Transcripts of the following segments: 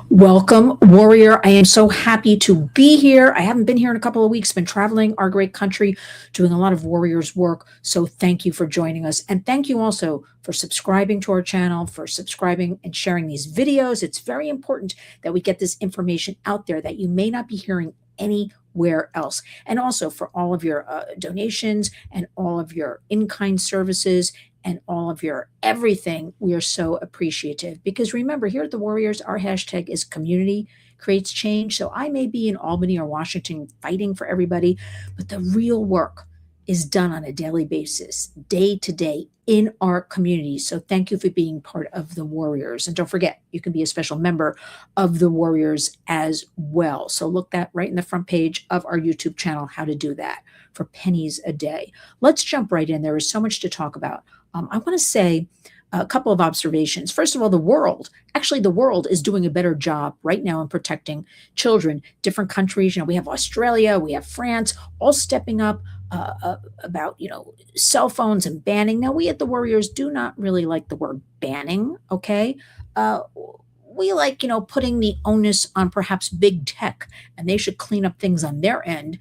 Welcome, Warrior. I am so happy to be here. I haven't been here in a couple of weeks, been traveling our great country, doing a lot of Warriors work. So thank you for joining us. And thank you also for subscribing to our channel, for subscribing and sharing these videos. It's very important that we get this information out there that you may not be hearing anywhere else. And also for all of your donations and all of your in-kind services and all of your everything. We are so appreciative because remember, here at the Warriors, our hashtag is community creates change. So I may be in Albany or Washington fighting for everybody, but the real work is done on a daily basis, day to day in our community. So thank you for being part of the Warriors. And don't forget, you can be a special member of the Warriors as well. So look that right in the front page of our YouTube channel, how to do that for pennies a day. Let's jump right in. There is so much to talk about. I want to say a couple of observations. First of all, the world is doing a better job right now in protecting children. Different countries, we have Australia, we have France, all stepping up about, cell phones and banning. Now, we at the Warriors do not really like the word banning, okay? We like, putting the onus on perhaps big tech, and they should clean up things on their end,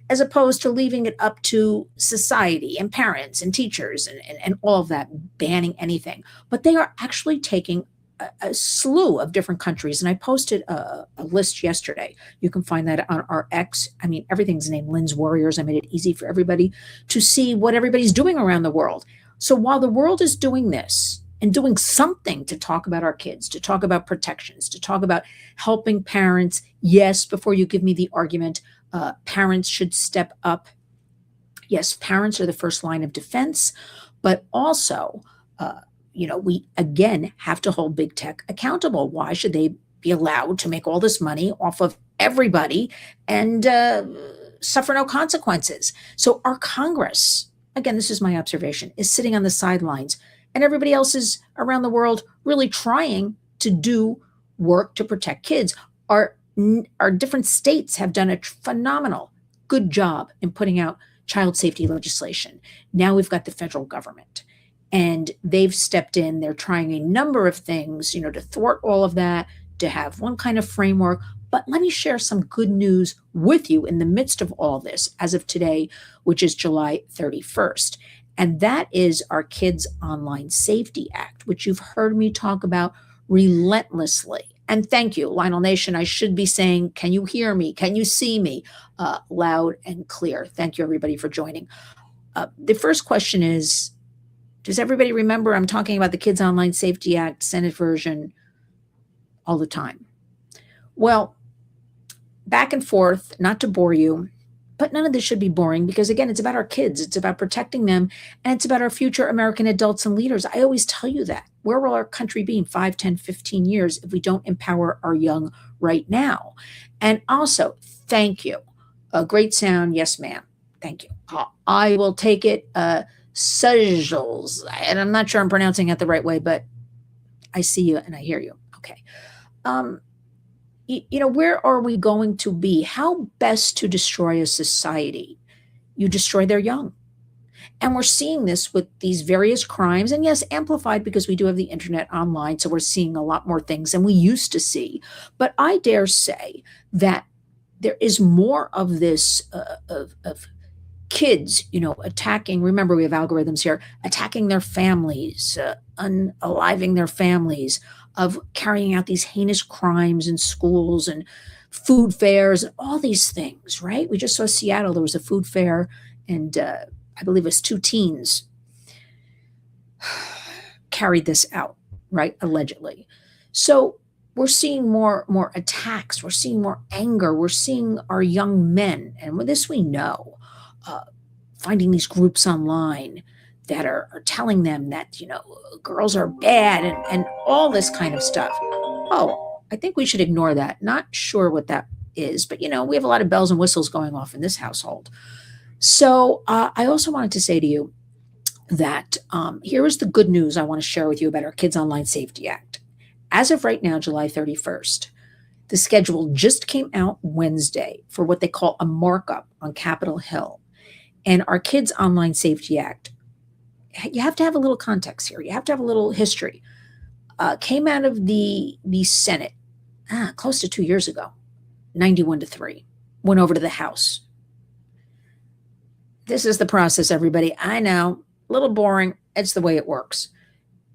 as opposed to leaving it up to society and parents and teachers and all of that, banning anything. But they are actually taking a slew of different countries. And I posted a list yesterday. You can find that on our X. I mean, everything's named LYNN'S Warriors. I made it easy for everybody to see what everybody's doing around the world. So while the world is doing this and doing something to talk about our kids, to talk about protections, to talk about helping parents, yes, before you give me the argument, parents should step up. Yes, parents are the first line of defense, but also, we again have to hold big tech accountable. Why should they be allowed to make all this money off of everybody and suffer no consequences? So our Congress, again, this is my observation, is sitting on the sidelines, and everybody else is around the world really trying to do work to protect kids. Our different states have done a phenomenal, good job in putting out child safety legislation. Now we've got the federal government, and they've stepped in. They're trying a number of things, to thwart all of that, to have one kind of framework. But let me share some good news with you in the midst of all this as of today, which is July 31st. And that is our Kids Online Safety Act, which you've heard me talk about relentlessly. And thank you, Lionel Nation. I should be saying, can you hear me? Can you see me? Loud and clear. Thank you, everybody, for joining. The first question is, does everybody remember I'm talking about the Kids Online Safety Act, Senate version, all the time? Well, back and forth, not to bore you, but none of this should be boring because, again, it's about our kids. It's about protecting them, and it's about our future American adults and leaders. I always tell you that. Where will our country be in 5, 10, 15 years if we don't empower our young right now? And also, thank you. A great sound. Yes, ma'am. Thank you. I will take it. Sujals. And I'm not sure I'm pronouncing it the right way, but I see you and I hear you. Okay. Where are we going to be? How best to destroy a society? You destroy their young. And we're seeing this with these various crimes, and yes, amplified because we do have the internet online, so we're seeing a lot more things than we used to see. But I dare say that there is more of this, of kids, attacking, remember we have algorithms here, attacking their families, unaliving their families, of carrying out these heinous crimes in schools and food fairs and all these things, right? We just saw Seattle, there was a food fair, and I believe it was 2 teens carried this out, right? Allegedly. So we're seeing more attacks. We're seeing more anger. We're seeing our young men, and with this we know, finding these groups online that are telling them that, girls are bad and all this kind of stuff. Oh, I think we should ignore that. Not sure what that is, but, we have a lot of bells and whistles going off in this household. So I also wanted to say to you that here is the good news I want to share with you about our Kids Online Safety Act. As of right now, July 31st, the schedule just came out Wednesday for what they call a markup on Capitol Hill. And our Kids Online Safety Act, you have to have a little context here. You have to have a little history. Came out of the Senate, close to 2 years ago, 91-3, went over to the House. This is the process, everybody. I know, a little boring. It's the way it works.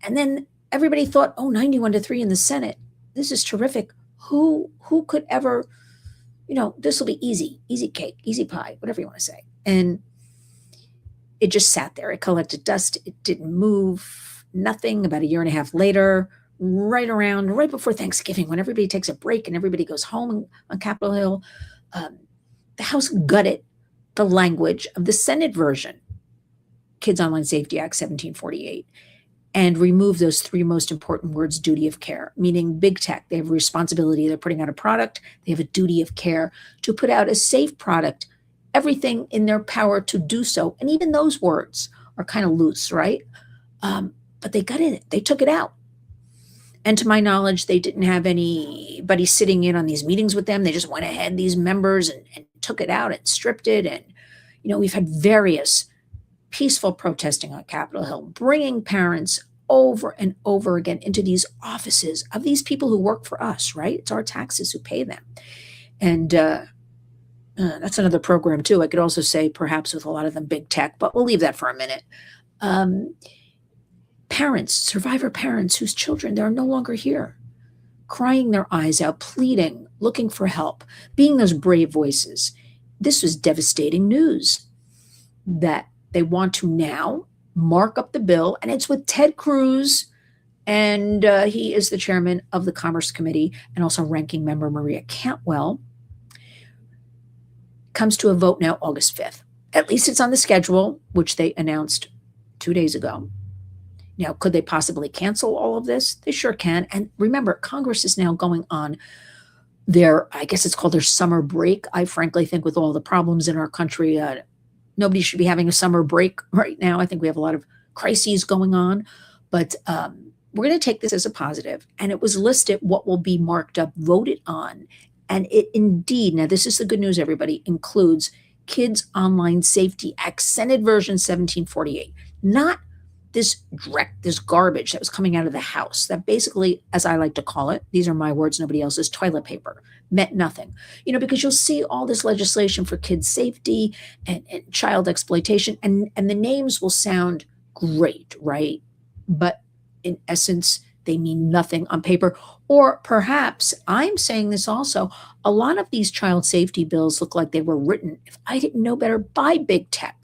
And then everybody thought, oh, 91-3 in the Senate. This is terrific. Who could ever, this will be easy cake, easy pie, whatever you want to say. And it just sat there. It collected dust. It didn't move. Nothing. About a year and a half later, right before Thanksgiving, when everybody takes a break and everybody goes home on Capitol Hill, the House gutted the language of the Senate version, Kids Online Safety Act 1748, and removed those three most important words: duty of care, meaning big tech. They have a responsibility. They're putting out a product. They have a duty of care to put out a safe product, everything in their power to do so. And even those words are kind of loose, right? But they gutted it. They took it out. And to my knowledge, they didn't have anybody sitting in on these meetings with them. They just went ahead, these members, and took it out and stripped it. And, we've had various peaceful protesting on Capitol Hill, bringing parents over and over again into these offices of these people who work for us, right? It's our taxes who pay them. And that's another program, too. I could also say perhaps with a lot of them big tech, but we'll leave that for a minute. Parents, survivor parents whose children, they're no longer here, crying their eyes out, pleading, looking for help, being those brave voices. This was devastating news that they want to now mark up the bill, and it's with Ted Cruz, and he is the chairman of the Commerce Committee, and also ranking member Maria Cantwell. Comes to a vote now August 5th. At least it's on the schedule, which they announced 2 days ago. Now, could they possibly cancel all of this? They sure can. And remember, Congress is now going on I guess it's called their summer break. I frankly think with all the problems in our country, nobody should be having a summer break right now. I think we have a lot of crises going on. But we're going to take this as a positive. And it was listed what will be marked up, voted on. And it indeed, now this is the good news, everybody, includes Kids Online Safety Act, Senate version 1748. Not this garbage that was coming out of the House that basically, as I like to call it, these are my words, nobody else's, toilet paper, meant nothing. Because you'll see all this legislation for kids' safety and child exploitation, and the names will sound great, right? But in essence, they mean nothing on paper. Or perhaps, I'm saying this also, a lot of these child safety bills look like they were written, if I didn't know better, by big tech.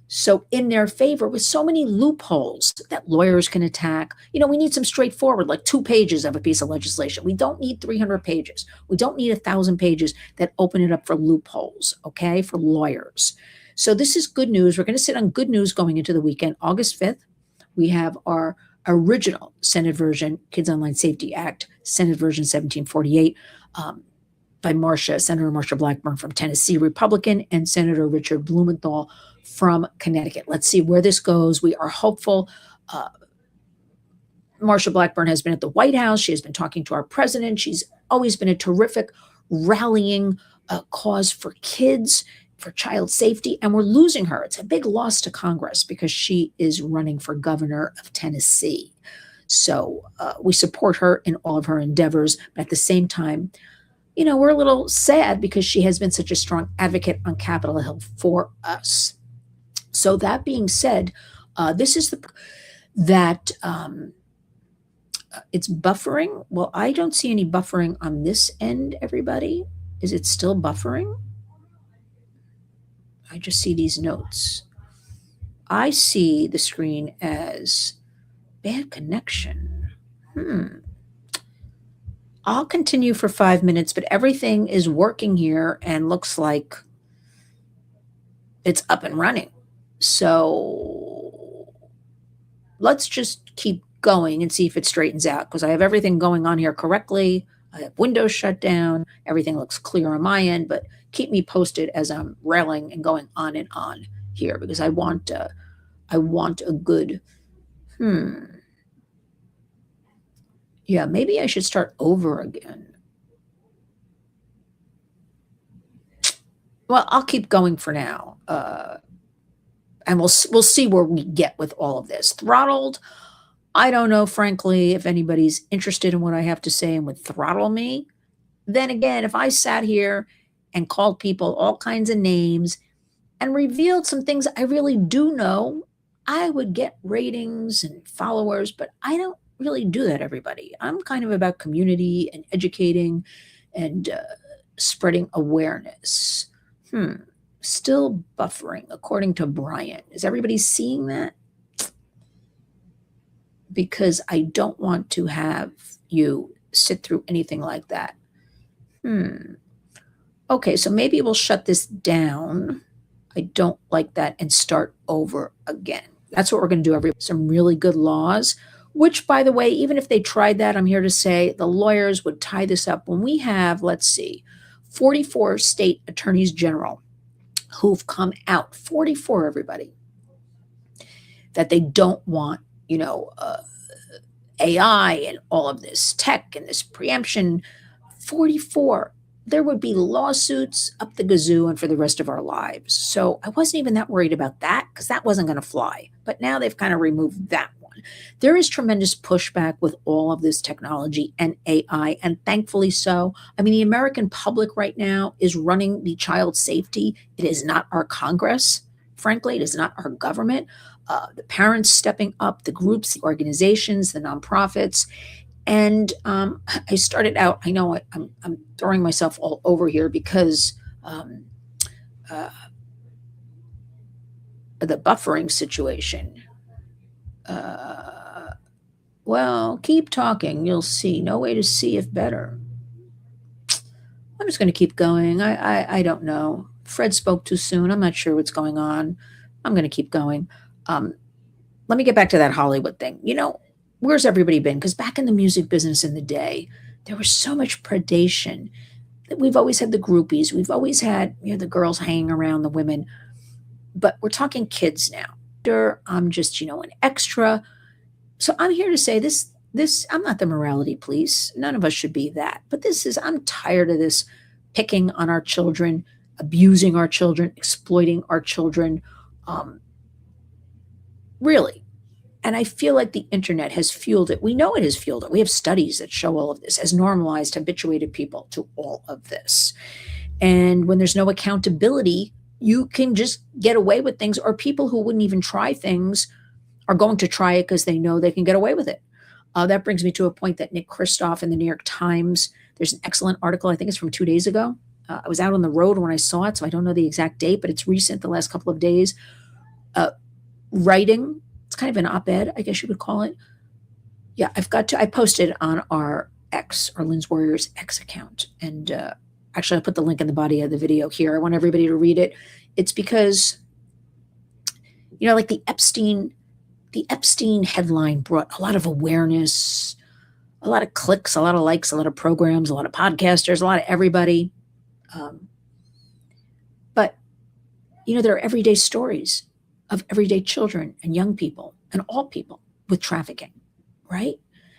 So in their favor, with so many loopholes that lawyers can attack, we need some straightforward, like 2 pages of a piece of legislation. We don't need 300 pages. We don't need 1,000 pages that open it up for loopholes, okay, for lawyers. So this is good news. We're going to sit on good news going into the weekend. August 5th, we have our original Senate version, Kids Online Safety Act, Senate version 1748, by Senator Marsha Blackburn from Tennessee, Republican, and Senator Richard Blumenthal from Connecticut. Let's see where this goes. We are hopeful. Marsha Blackburn has been at the White House. She has been talking to our president. She's always been a terrific rallying cause for kids, for child safety, and we're losing her. It's a big loss to Congress because she is running for governor of Tennessee. So we support her in all of her endeavors, but at the same time, we're a little sad because she has been such a strong advocate on Capitol Hill for us. So that being said, this is it's buffering. Well, I don't see any buffering on this end, everybody. Is it still buffering? I just see these notes. I see the screen as bad connection. I'll continue for 5 minutes, but everything is working here and looks like it's up and running. So let's just keep going and see if it straightens out, because I have everything going on here correctly. I have Windows shut down. Everything looks clear on my end, but keep me posted as I'm railing and going on and on here, because I want a good, yeah, maybe I should start over again. Well, I'll keep going for now. And we'll see where we get with all of this. Throttled, I don't know, frankly, if anybody's interested in what I have to say and would throttle me. then again, if I sat here and called people all kinds of names and revealed some things I really do know, I would get ratings and followers, but I don't really do that, everybody. I'm kind of about community and educating and spreading awareness. Still buffering, according to Brian. Is everybody seeing that? Because I don't want to have you sit through anything like that. Okay, so maybe we'll shut this down. I don't like that and start over again. That's what we're going to do. Some really good laws, which, by the way, even if they tried that, I'm here to say the lawyers would tie this up. When we have, let's see, 44 state attorneys general who've come out, 44, everybody, that they don't want, AI and all of this tech and this preemption. 44. There would be lawsuits up the gazoo and for the rest of our lives. So I wasn't even that worried about that because that wasn't going to fly. But now they've kind of removed that one. There is tremendous pushback with all of this technology and AI, and thankfully so. I mean, the American public right now is running the child safety. It is not our Congress. Frankly, it is not our government. The parents stepping up, the groups, the organizations, the nonprofits. And I started out, I know I'm throwing myself all over here because the buffering situation. Well, keep talking. You'll see. No way to see if better. I'm just going to keep going. I don't know. Fred spoke too soon. I'm not sure what's going on. I'm going to keep going. Let me get back to that Hollywood thing. Where's everybody been? Because back in the music business in the day, there was so much predation. We've always had the groupies. We've always had the girls hanging around the women. But we're talking kids now. I'm just, an extra. So I'm here to say this, I'm not the morality police. None of us should be that. But I'm tired of this picking on our children, abusing our children, exploiting our children. Really. And I feel like the internet has fueled it. We know it has fueled it. We have studies that show all of this, has normalized, habituated people to all of this. And when there's no accountability, you can just get away with things, or people who wouldn't even try things are going to try it because they know they can get away with it. That brings me to a point that Nick Kristof in the New York Times, there's an excellent article, I think it's from 2 days ago. I was out on the road when I saw it, so I don't know the exact date, but it's recent, the last couple of days. Writing, it's kind of an op-ed, I guess you would call it. Yeah, I posted on our X, our Lynn's Warriors X account. And actually, I'll put the link in the body of the video here. I want everybody to read it. It's because, like the Epstein headline brought a lot of awareness, a lot of clicks, a lot of likes, a lot of programs, a lot of podcasters, a lot of everybody. But, there are everyday stories of everyday children and young people and all people with trafficking, right?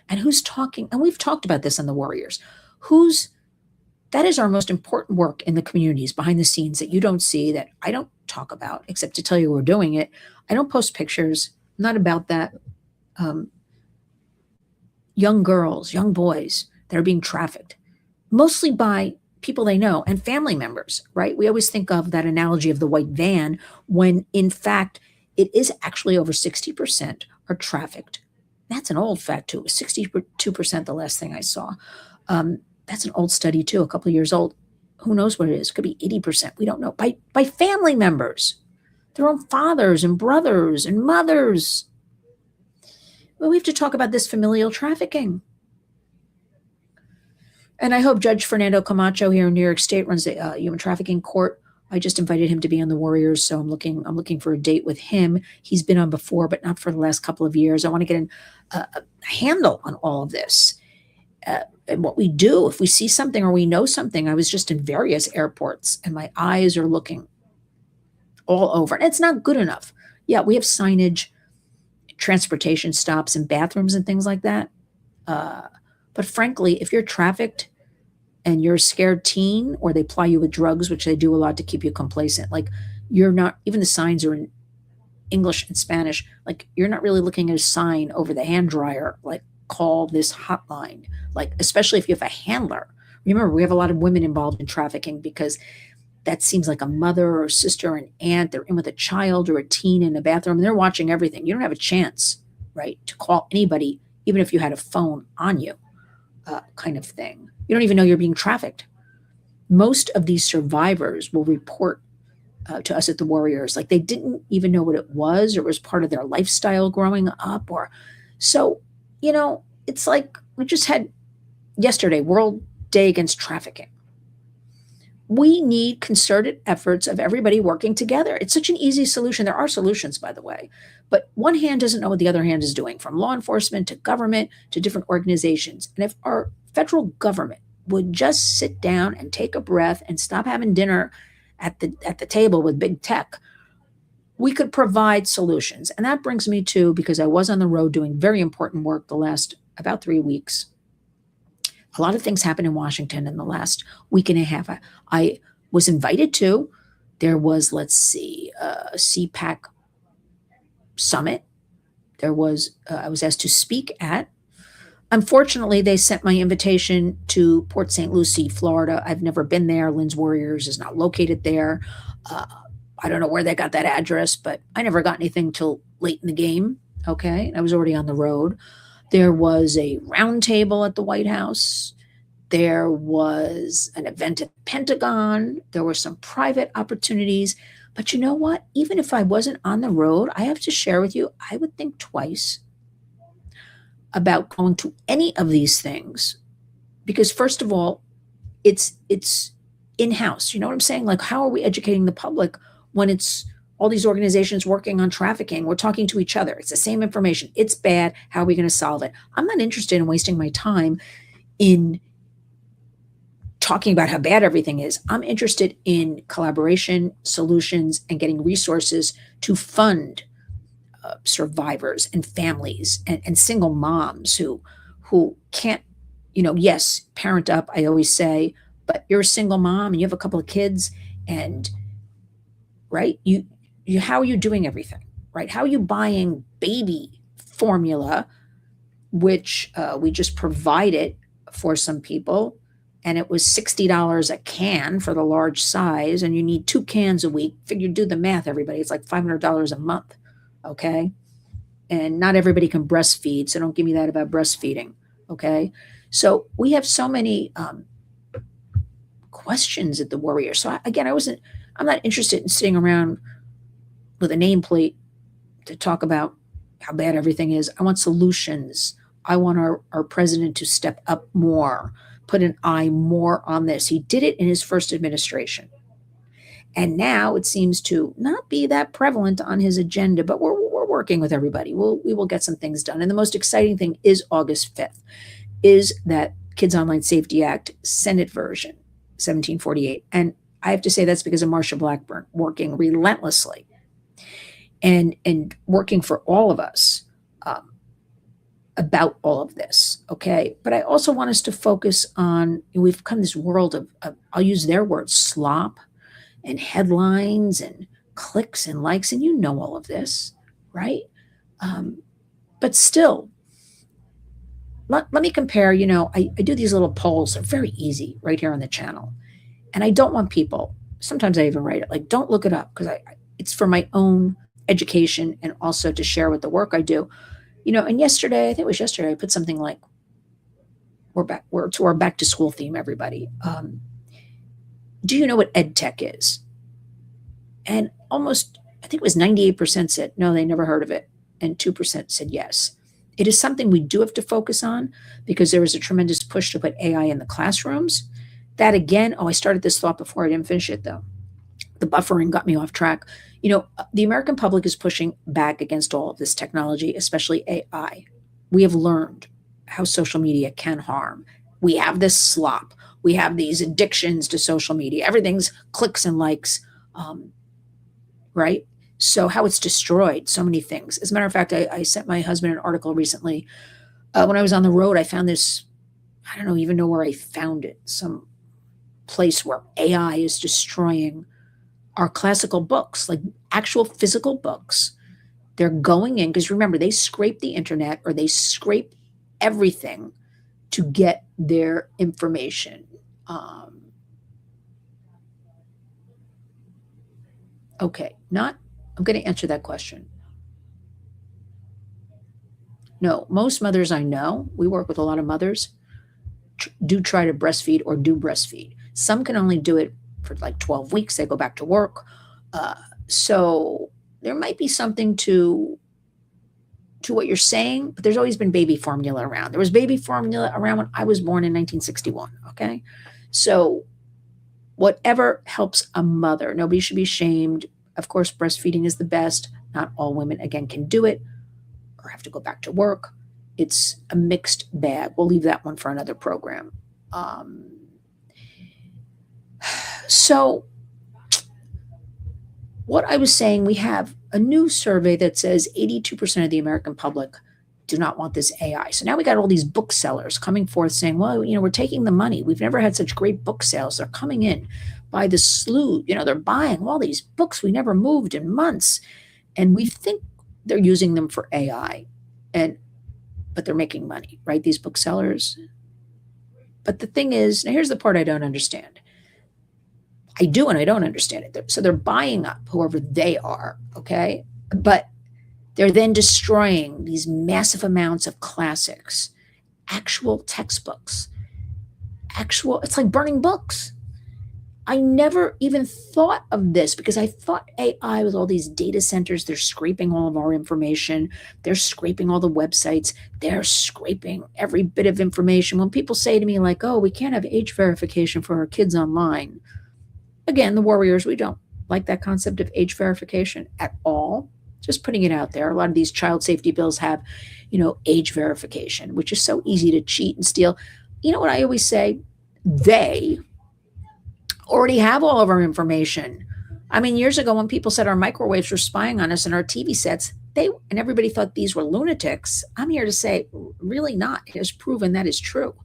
And who's talking, and we've talked about this on the Warriors, that is our most important work in the communities behind the scenes that you don't see, that I don't talk about, except to tell you we're doing it. I don't post pictures, I'm not about that. Young girls, young boys that are being trafficked, mostly by people they know and family members, right? We always think of that analogy of the white van when in fact it is actually over 60% are trafficked. That's an old fact too. 62% the last thing I saw. That's an old study too, a couple of years old. Who knows what it is? Could be 80%. We don't know. By family members, their own fathers and brothers and mothers. Well, we have to talk about this familial trafficking. And I hope Judge Fernando Camacho here in New York State runs the human trafficking court. I just invited him to be on the Warriors, so I'm looking for a date with him. He's been on before, but not for the last couple of years. I want to get a handle on all of this. And what we do, if we see something or we know something. I was just in various airports, and my eyes are looking all over. And it's not good enough. Yeah, we have signage, transportation stops, and bathrooms and things like that. But frankly, if you're trafficked and you're a scared teen, or they ply you with drugs, which they do a lot to keep you complacent, like you're not, even the signs are in English and Spanish, like you're not really looking at a sign over the hand dryer, like call this hotline, like especially if you have a handler. Remember, we have a lot of women involved in trafficking because that seems like a mother or sister or an aunt. They're in with a child or a teen in a bathroom, and they're watching everything. You don't have a chance, right, to call anybody, even if you had a phone on you, kind of thing. You don't even know you're being trafficked. Most of these survivors will report to us at the Warriors like they didn't even know what it was, or it was part of their lifestyle growing up. Or so, it's like we just had yesterday, World Day Against Trafficking. We need concerted efforts of everybody working together. It's such an easy solution. There are solutions, by the way, but one hand doesn't know what the other hand is doing, from law enforcement to government to different organizations. And if our federal government would just sit down and take a breath and stop having dinner at the table with big tech, we could provide solutions. And that brings me to, because I was on the road doing very important work the last about 3 weeks. A lot of things happened in Washington in the last week and a half. I was invited to. There was, a CPAC summit. I was asked to speak at. Unfortunately, they sent my invitation to Port St. Lucie, Florida. I've never been there. LYNN'S Warriors is not located there. I don't know where they got that address, but I never got anything till late in the game. Okay, I was already on the road. There was a roundtable at the White House. There was an event at the Pentagon. There were some private opportunities. But you know what? Even if I wasn't on the road, I have to share with you, I would think twice about going to any of these things. Because first of all, it's in-house. You know what I'm saying? Like, how are we educating the public when it's all these organizations working on trafficking? We're talking to each other. It's the same information. It's bad. How are we going to solve it? I'm not interested in wasting my time in talking about how bad everything is. I'm interested in collaboration, solutions, and getting resources to fund survivors and families and single moms who can't, yes, parent up, I always say, but you're a single mom and you have a couple of kids, and right, how are you doing everything, right? How are you buying baby formula, which we just provided for some people, and it was $60 a can for the large size, and you need 2 cans a week. Figure, do the math, everybody. It's like $500 a month, okay? And not everybody can breastfeed, so don't give me that about breastfeeding, okay? So we have so many questions at the Warrior. So I'm not interested in sitting around with a nameplate to talk about how bad everything is. I want solutions. I want our president to step up more, put an eye more on this. He did it in his first administration. And now it seems to not be that prevalent on his agenda, but we're working with everybody. We will get some things done. And the most exciting thing is August 5th, is that Kids Online Safety Act, Senate version, 1748. And I have to say that's because of Marsha Blackburn working relentlessly and working for all of us about all of this, okay? But I also want us to focus on, we've become this world of I'll use their words, slop and headlines and clicks and likes, and you know all of this, right? But still, let me compare. I do these little polls. They're very easy right here on the channel. And I don't want people, sometimes I even write it, like, don't look it up, because it's for my own education and also to share with the work I do. And yesterday, I think it was yesterday, I put something like, we're to our back to school theme, everybody. Do you know what Edtech is? And almost, I think it was 98% said, no, they never heard of it. And 2% said yes. It is something we do have to focus on, because there is a tremendous push to put AI in the classrooms. That again, I started this thought before, I didn't finish it though. The buffering got me off track. The American public is pushing back against all of this technology, especially AI. We have learned how social media can harm. We have this slop. We have these addictions to social media. Everything's clicks and likes, right? So how it's destroyed so many things. As a matter of fact, I sent my husband an article recently. When I was on the road, I found this, I don't even know where I found it, some place where AI is destroying our classical books, like actual physical books. They're going in, because remember, they scrape the internet, or they scrape everything to get their information. Um, okay, I'm going to answer that question. No, most mothers I know, we work with a lot of mothers, do try to breastfeed or do breastfeed. Some can only do it for like 12 weeks. They go back to work. Uh, so there might be something to what you're saying, but there's always been baby formula around. There was baby formula around when I was born in 1961. Okay. So whatever helps a mother, nobody should be shamed. Of course, breastfeeding is the best. Not all women, again, can do it or have to go back to work. It's a mixed bag. We'll leave that one for another program. Um, so, what I was saying, we have a new survey that says 82% of the American public do not want this AI. So now we got all these booksellers coming forth saying, well, we're taking the money. We've never had such great book sales. They're coming in by the slew. They're buying all these books we never moved in months. And we think they're using them for AI. But they're making money, right? These booksellers. But the thing is, now here's the part I don't understand. I do and I don't understand it. So they're buying up whoever they are, okay? But they're then destroying these massive amounts of classics, actual textbooks, it's like burning books. I never even thought of this because I thought AI with all these data centers, they're scraping all of our information. They're scraping all the websites. They're scraping every bit of information. When people say to me like, oh, we can't have age verification for our kids online. Again, the warriors, we don't like that concept of age verification at all. Just putting it out there. A lot of these child safety bills have, age verification, which is so easy to cheat and steal. You know what I always say? They already have all of our information. I mean, years ago when people said our microwaves were spying on us and our TV sets, and everybody thought these were lunatics. I'm here to say, really not. It has proven that is true.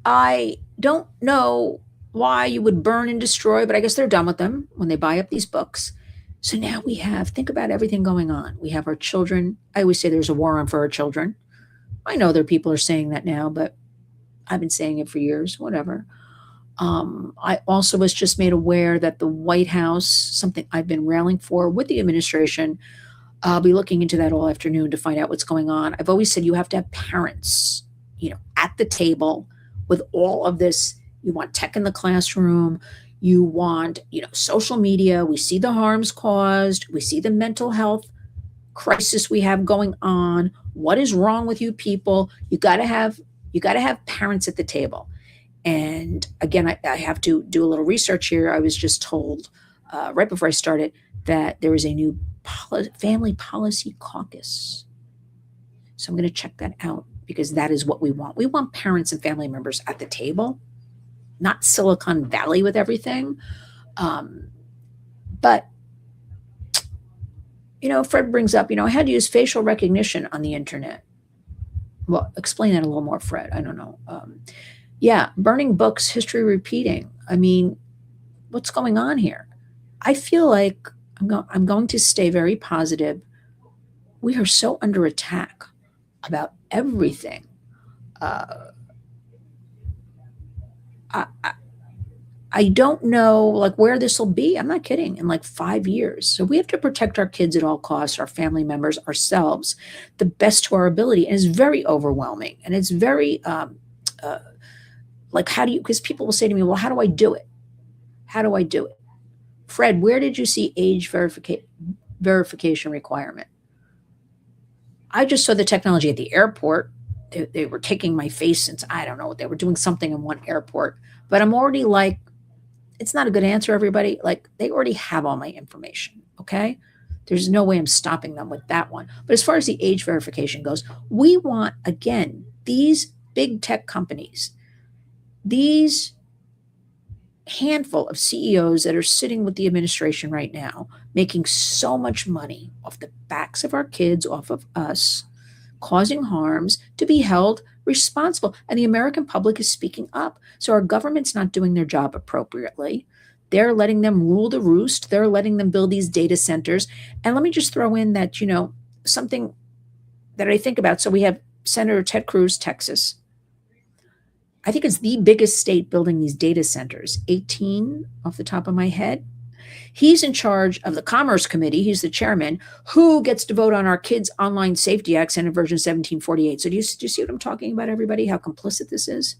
I don't know why you would burn and destroy, but I guess they're done with them when they buy up these books. So now think about everything going on. We have our children. I always say there's a war on for our children. I know there people are saying that now, but I've been saying it for years, whatever. I also was just made aware that the White House, something I've been railing for with the administration, I'll be looking into that all afternoon to find out what's going on. I've always said you have to have parents, at the table with all of this. You want tech in the classroom. You want, social media. We see the harms caused. We see the mental health crisis we have going on. What is wrong with you people? You got to have parents at the table. And again, I have to do a little research here. I was just told right before I started that there is a new family policy caucus. So I'm going to check that out because that is what we want. We want parents and family members at the table, not Silicon Valley with everything. But, Fred brings up, I had to use facial recognition on the internet. Well, explain that a little more, Fred. I don't know. Yeah, burning books, history repeating. I mean, what's going on here? I feel like I'm going to stay very positive. We are so under attack about everything. I don't know where this will be. I'm not kidding. In 5 years. So we have to protect our kids at all costs, our family members, ourselves, the best to our ability. And it's very overwhelming. And it's very because people will say to me, well, how do I do it? How do I do it? Fred, where did you see age verification requirement? I just saw the technology at the airport. They were taking my face since, I don't know, they were doing something in one airport. But I'm already it's not a good answer, everybody. They already have all my information, okay? There's no way I'm stopping them with that one. But as far as the age verification goes, we want, again, these big tech companies, these handful of CEOs that are sitting with the administration right now, making so much money off the backs of our kids, off of us, causing harms, to be held responsible. And the American public is speaking up. So our government's not doing their job appropriately. They're letting them rule the roost. They're letting them build these data centers. And let me just throw in that, something that I think about. So we have Senator Ted Cruz, Texas. I think it's the biggest state building these data centers, 18 off the top of my head. He's in charge of the Commerce Committee. He's the chairman. Who gets to vote on our Kids Online Safety Act, Senate Version 1748? So do you see what I'm talking about, everybody? How complicit this is?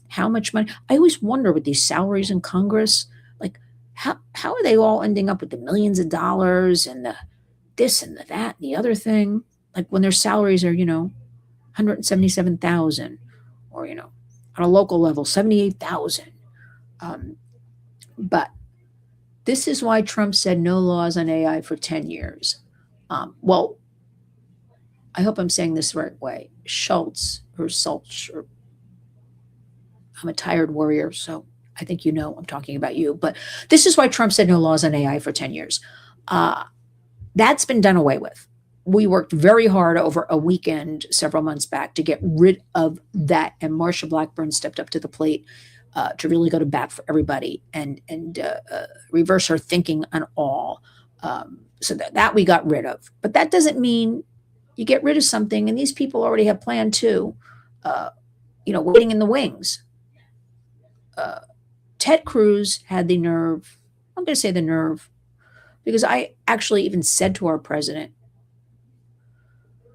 How much money? I always wonder with these salaries in Congress, like how are they all ending up with the millions of dollars and the this and the that and the other thing? Like when their salaries are, 177,000 or, on a local level, 78,000. But this is why Trump said no laws on AI for 10 years. Well, I hope I'm saying this the right way. Schultz, or I'm a tired warrior, so I think I'm talking about you. But this is why Trump said no laws on AI for 10 years. That's been done away with. We worked very hard over a weekend several months back to get rid of that. And Marsha Blackburn stepped up to the plate to really go to bat for everybody and reverse her thinking on all. So that we got rid of. But that doesn't mean you get rid of something. And these people already have planned too, waiting in the wings. Ted Cruz had the nerve, I'm going to say the nerve, because I actually even said to our president,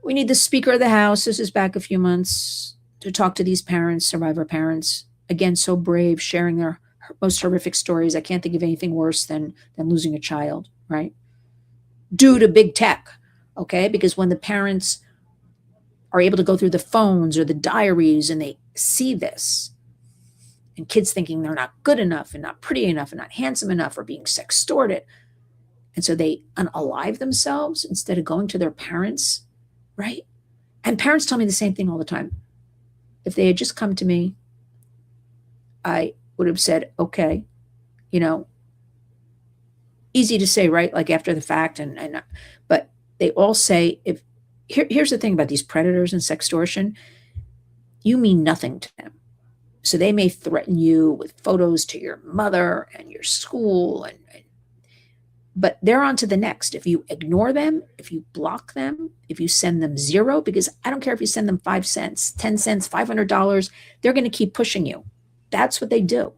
we need the Speaker of the House, this is back a few months, to talk to these parents, survivor parents, again, so brave, sharing their most horrific stories. I can't think of anything worse than losing a child, right? Due to big tech, okay? Because when the parents are able to go through the phones or the diaries and they see this, and kids thinking they're not good enough and not pretty enough and not handsome enough or being sextorted. And so they unalive themselves instead of going to their parents, right? And parents tell me the same thing all the time. If they had just come to me, I would have said, okay, easy to say, right? Like after the fact. But they all say, here's the thing about these predators and sextortion, you mean nothing to them. So they may threaten you with photos to your mother and your school, but they're on to the next. If you ignore them, if you block them, if you send them zero, because I don't care if you send them 5 cents, 10 cents, $500, they're going to keep pushing you. That's what they do.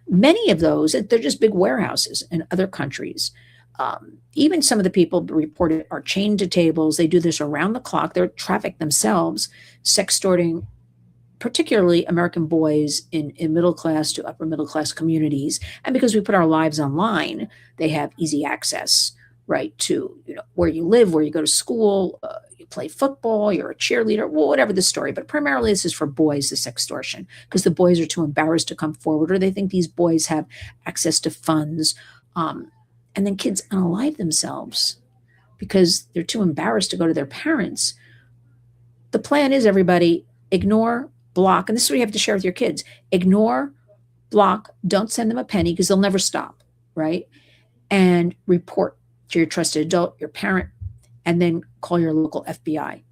Many of those, they're just big warehouses in other countries. Even some of the people reported are chained to tables. They do this around the clock. They're trafficked themselves, sextorting particularly American boys in middle class to upper middle class communities. And because we put our lives online, they have easy access, right, to where you live, where you go to school, you play football, you're a cheerleader, well, whatever the story. But primarily this is for boys, the sextortion, because the boys are too embarrassed to come forward, or they think these boys have access to funds. And then kids unalive themselves because they're too embarrassed to go to their parents. The plan is, everybody, ignore, block, and this is what you have to share with your kids. Ignore, block, don't send them a penny because they'll never stop, right? And report to your trusted adult, your parent, and then call your local FBI.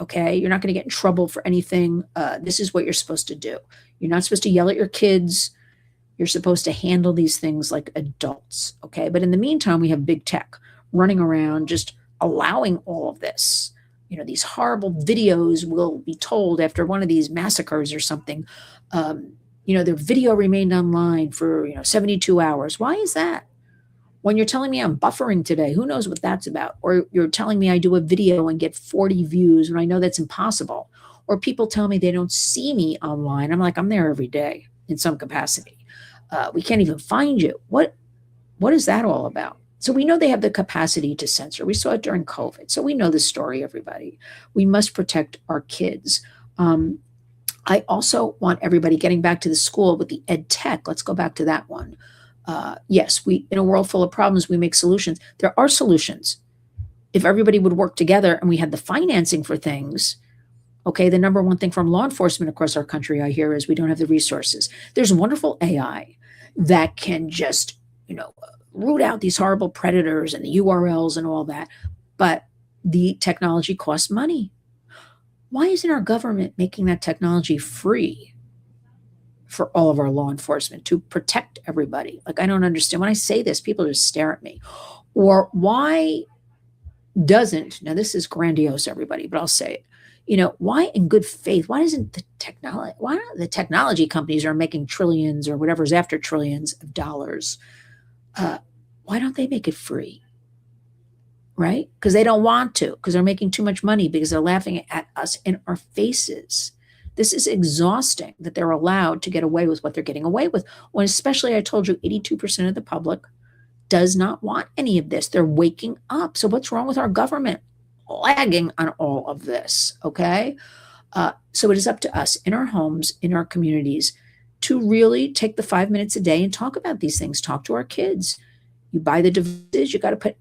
Okay? You're not going to get in trouble for anything. This is what you're supposed to do. You're not supposed to yell at your kids. You're supposed to handle these things like adults, okay? But in the meantime, we have big tech running around just allowing all of this. These horrible videos will be told after one of these massacres or something. Their video remained online for 72 hours. Why is that? When you're telling me I'm buffering today, who knows what that's about? Or you're telling me I do a video and get 40 views when I know that's impossible. Or people tell me they don't see me online. I'm like, I'm there every day in some capacity. We can't even find you. What is that all about? So we know they have the capacity to censor. We saw it during COVID. So we know the story, everybody. We must protect our kids. I also want everybody getting back to the school with the EdTech. Let's go back to that one. Yes, in a world full of problems, we make solutions. There are solutions. If everybody would work together and we had the financing for things, okay, the number one thing from law enforcement across our country, I hear, is we don't have the resources. There's wonderful AI that can just, root out these horrible predators and the URLs and all that. But the technology costs money. Why isn't our government making that technology free for all of our law enforcement to protect everybody. Like, I don't understand. When I say this, people just stare at me. Or why doesn't, now this is grandiose, everybody, but I'll say it. Why in good faith, why doesn't why not the technology companies are making trillions or whatever's after trillions of dollars? Why don't they make it free? Right? Because they don't want to, because they're making too much money, because they're laughing at us in our faces. This is exhausting that they're allowed to get away with what they're getting away with. When, especially, I told you, 82% of the public does not want any of this. They're waking up. So what's wrong with our government? Lagging on all of this, okay? So it is up to us in our homes, in our communities, to really take the 5 minutes a day and talk about these things. Talk to our kids. You buy the devices, you got to put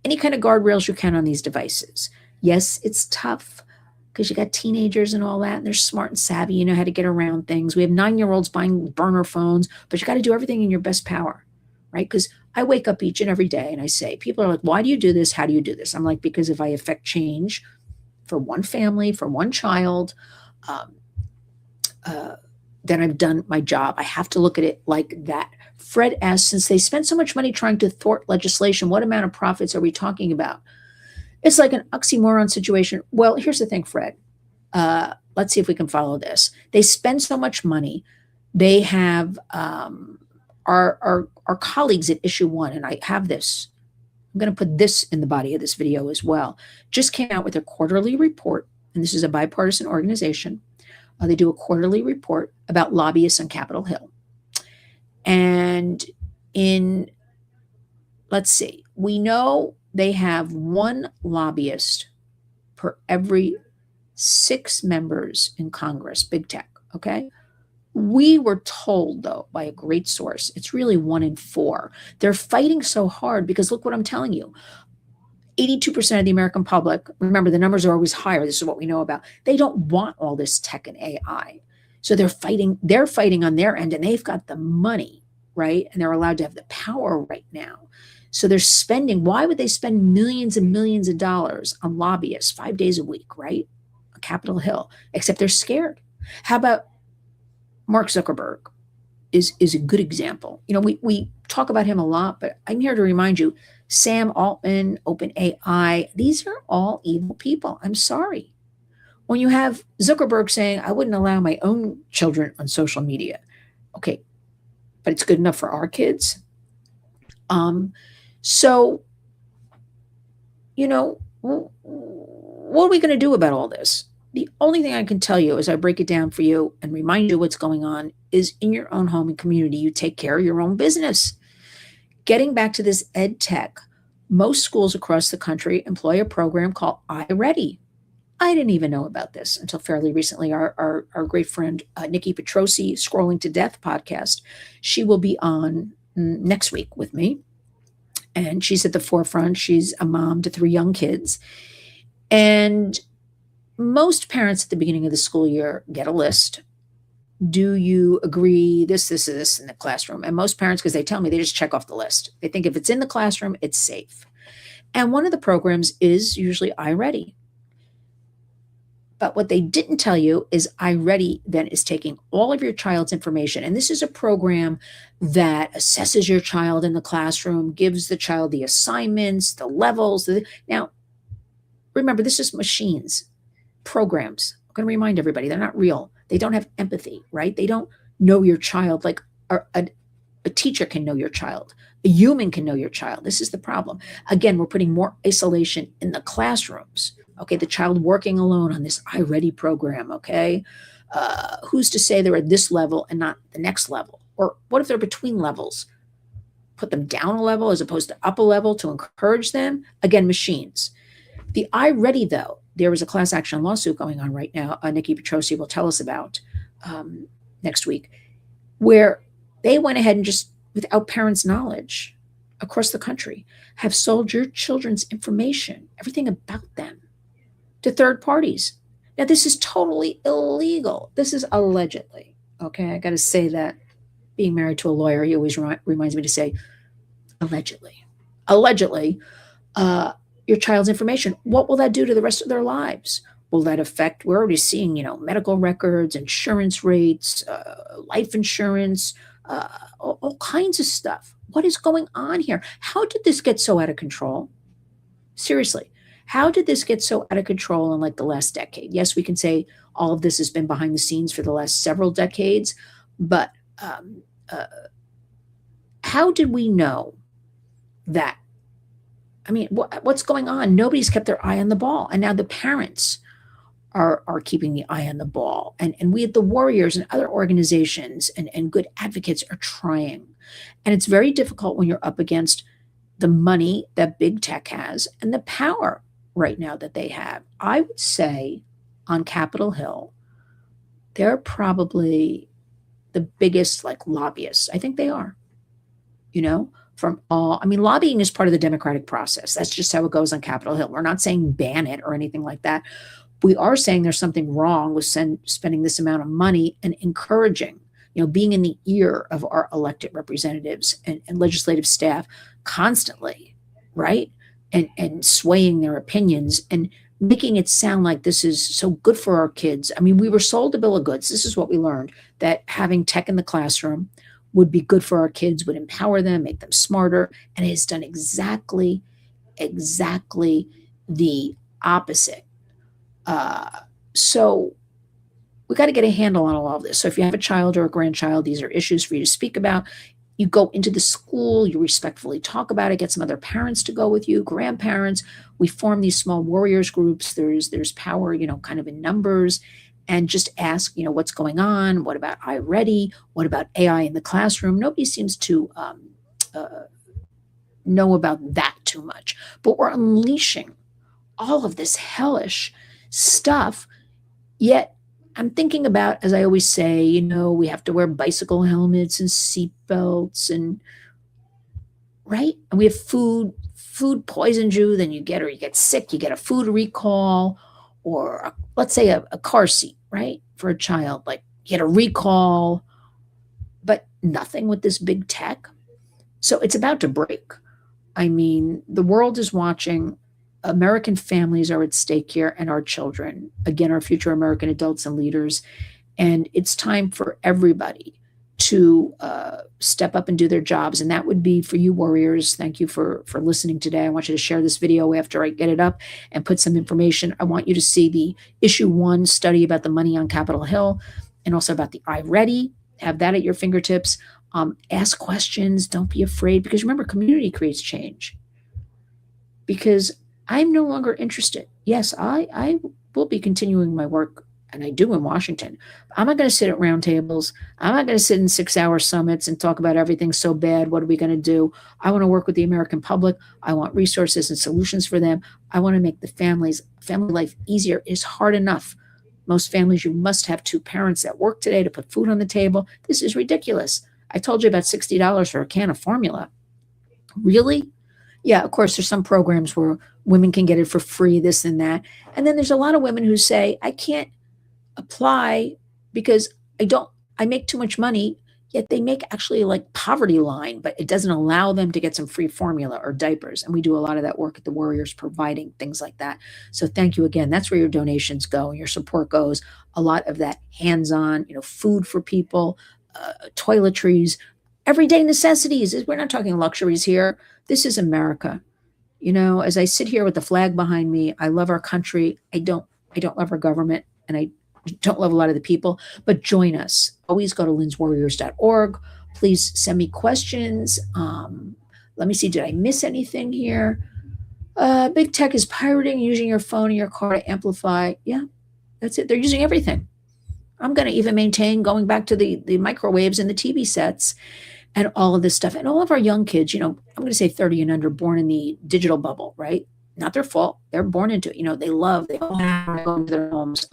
any kind of guardrails you can on these devices. Yes, it's tough because you got teenagers and all that, and they're smart and savvy, you know how to get around things. We have 9-year-olds buying burner phones, but you got to do everything in your best power, right? Because I wake up each and every day and I say, people are like, why do you do this? How do you do this? I'm like, because if I affect change for one family, for one child, then I've done my job. I have to look at it like that. Fred asks, since they spend so much money trying to thwart legislation, what amount of profits are we talking about? It's like an oxymoron situation. Well, here's the thing, Fred. Let's see if we can follow this. They spend so much money. They have our colleagues at Issue One, and I have this. I'm going to put this in the body of this video as well. Just came out with their quarterly report, and this is a bipartisan organization. They do a quarterly report about lobbyists on Capitol Hill. And let's see, we know they have one lobbyist per every 6 members in Congress, big tech, okay? We were told, though, by a great source, it's really 1 in 4. They're fighting so hard because look what I'm telling you. 82% of the American public, remember the numbers are always higher, this is what we know about, they don't want all this tech and AI. So they're fighting on their end, and they've got the money, right? And they're allowed to have the power right now. So they're spending, why would they spend millions and millions of dollars on lobbyists 5 days a week, right? On Capitol Hill, except they're scared. How about Mark Zuckerberg is a good example. We talk about him a lot, but I'm here to remind you, Sam Altman, OpenAI, these are all evil people. I'm sorry. When you have Zuckerberg saying, I wouldn't allow my own children on social media. Okay, but it's good enough for our kids. So, what are we going to do about all this? The only thing I can tell you as I break it down for you and remind you what's going on is in your own home and community, you take care of your own business. Getting back to this EdTech, most schools across the country employ a program called iReady. I didn't even know about this until fairly recently. Our great friend, Nikki Petrosi, Scrolling to Death podcast, she will be on next week with me. And she's at the forefront. She's a mom to 3 young kids. And most parents at the beginning of the school year get a list. Do you agree this in the classroom? And most parents, because they tell me, they just check off the list. They think if it's in the classroom, it's safe. And one of the programs is usually iReady. But what they didn't tell you is iReady then is taking all of your child's information. And this is a program that assesses your child in the classroom, gives the child the assignments, the levels. Now, remember, this is machines, programs. I'm going to remind everybody, they're not real. They don't have empathy, right? They don't know your child like a teacher can know your child. A human can know your child. This is the problem. Again, we're putting more isolation in the classrooms. Okay, the child working alone on this iReady program, okay? Who's to say they're at this level and not the next level? Or what if they're between levels? Put them down a level as opposed to up a level to encourage them? Again, machines. The iReady, though, there is a class action lawsuit going on right now, Nikki Petrosi will tell us about next week, where they went ahead and just, without parents' knowledge, across the country, have sold your children's information, everything about them, to third parties. Now, this is totally illegal. This is allegedly, okay? I got to say that. Being married to a lawyer, he always reminds me to say, allegedly. Allegedly, your child's information. What will that do to the rest of their lives? Will that affect, we're already seeing, medical records, insurance rates, life insurance, all kinds of stuff. What is going on here? How did this get so out of control? Seriously, how did this get so out of control in like the last decade? Yes, we can say all of this has been behind the scenes for the last several decades, but uh, how did we know that? I mean, what's going on? Nobody's kept their eye on the ball, and now the parents are keeping the eye on the ball. And we at the Warriors and other organizations and good advocates are trying. And it's very difficult when you're up against the money that big tech has and the power right now that they have. I would say on Capitol Hill, they're probably the biggest like lobbyists. I think they are, from all, I mean, lobbying is part of the democratic process. That's just how it goes on Capitol Hill. We're not saying ban it or anything like that. We are saying there's something wrong with spending this amount of money and encouraging, being in the ear of our elected representatives and legislative staff constantly, right? And swaying their opinions and making it sound like this is so good for our kids. I mean, we were sold a bill of goods. This is what we learned, that having tech in the classroom would be good for our kids, would empower them, make them smarter. And it has done exactly the opposite. So we got to get a handle on all of this. So if you have a child or a grandchild, these are issues for you to speak about. You go into the school, you respectfully talk about it, get some other parents to go with you, grandparents. We form these small warriors groups. There's power, kind of in numbers, and just ask, what's going on? What about iReady? What about AI in the classroom? Nobody seems to know about that too much, but we're unleashing all of this hellish stuff. Yet I'm thinking about, as I always say, we have to wear bicycle helmets and seat belts, and right. And we have food poisons you, then you get sick, you get a food recall, or let's say a car seat, right? For a child, like you get a recall, but nothing with this big tech. So it's about to break. I mean, the world is watching. American families are at stake here, and our children, again, our future American adults and leaders. And it's time for everybody to step up and do their jobs. And that would be for you, warriors. Thank you for listening today. I want you to share this video after I get it up and put some information. I want you to see the issue 1 study about the money on Capitol Hill, and also about the iReady. Have that at your fingertips. Ask questions. Don't be afraid, because remember, community creates change. Because I'm no longer interested. Yes, I will be continuing my work, and I do in Washington. I'm not going to sit at round tables. I'm not going to sit in 6-hour summits and talk about everything's so bad. What are we going to do? I want to work with the American public. I want resources and solutions for them. I want to make the family life easier. It's hard enough. Most families, you must have 2 parents that work today to put food on the table. This is ridiculous. I told you about $60 for a can of formula. Really? Yeah, of course, there's some programs where women can get it for free, this and that. And then there's a lot of women who say, I can't apply because I make too much money, yet they make actually like poverty line, but it doesn't allow them to get some free formula or diapers. And we do a lot of that work at the Warriors, providing things like that. So thank you again. That's where your donations go and your support goes. A lot of that hands-on, food for people, toiletries, everyday necessities. We're not talking luxuries here. This is America. As I sit here with the flag behind me, I love our country. I don't love our government, and I don't love a lot of the people, but join us. Always go to linnswarriors.org. Please send me questions. Let me see. Did I miss anything here? Big tech is pirating, using your phone and your car to amplify. Yeah, that's it. They're using everything. I'm going to even maintain going back to the microwaves and the TV sets and all of this stuff. And all of our young kids, I'm going to say 30 and under, born in the digital bubble, right? Not their fault. They're born into it. They all have to go into their homes.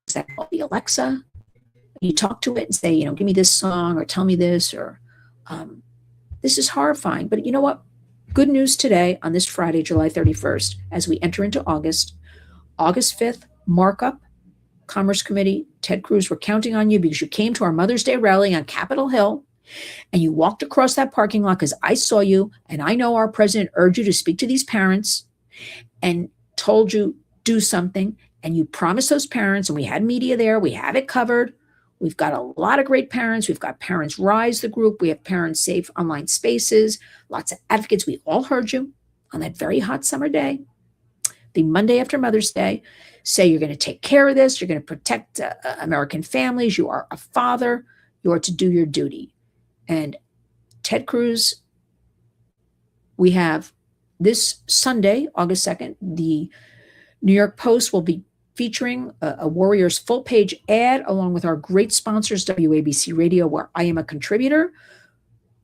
Is that called the Alexa? You talk to it and say, give me this song, or tell me this, or this is horrifying. But you know what? Good news today on this Friday, July 31st, as we enter into August 5th, markup, Commerce Committee, Ted Cruz, we're counting on you, because you came to our Mother's Day rally on Capitol Hill, and you walked across that parking lot because I saw you, and I know our president urged you to speak to these parents and told you do something, and you promise those parents, and we had media there, we have it covered. We've got a lot of great parents. We've got Parents Rise, the group. We have Parents Safe Online Spaces, lots of advocates. We all heard you on that very hot summer day, the Monday after Mother's Day, say you're going to take care of this. You're going to protect American families. You are a father. You are to do your duty. And Ted Cruz, we have this Sunday, August 2nd, the New York Post will be featuring a Warriors full-page ad along with our great sponsors, WABC Radio, where I am a contributor,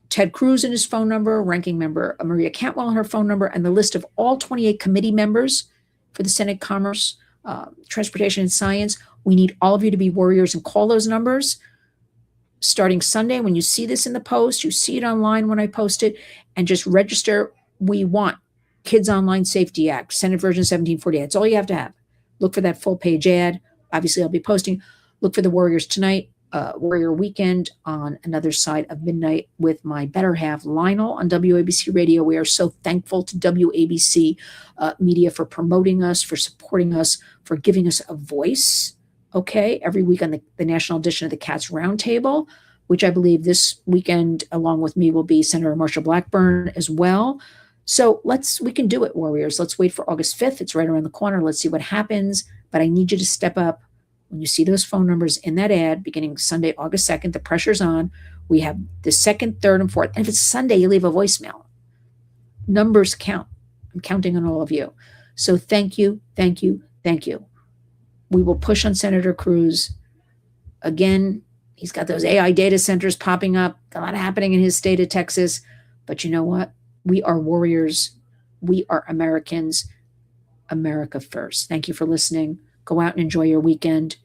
Ted Cruz and his phone number, ranking member Maria Cantwell and her phone number, and the list of all 28 committee members for the Senate Commerce, Transportation, and Science. We need all of you to be warriors and call those numbers starting Sunday. When you see this in the Post, you see it online when I post it, and just register. We want Kids Online Safety Act, Senate Version 1748. That's all you have to have. Look for that full page ad. Obviously, I'll be posting. Look for the Warriors Tonight, Warrior Weekend on Another Side of Midnight with my better half, Lionel, on WABC Radio. We are so thankful to WABC Media for promoting us, for supporting us, for giving us a voice. Okay, every week on the national edition of the Cats Roundtable, which I believe this weekend, along with me, will be Senator Marsha Blackburn as well. So we can do it, Warriors. Let's wait for August 5th. It's right around the corner. Let's see what happens. But I need you to step up. When you see those phone numbers in that ad beginning Sunday, August 2nd, the pressure's on. We have the 2nd, 3rd, and 4th. And if it's Sunday, you leave a voicemail. Numbers count. I'm counting on all of you. So thank you, thank you, thank you. We will push on Senator Cruz. Again, he's got those AI data centers popping up. A lot happening in his state of Texas. But you know what? We are warriors. We are Americans. America first. Thank you for listening. Go out and enjoy your weekend.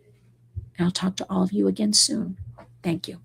And I'll talk to all of you again soon. Thank you.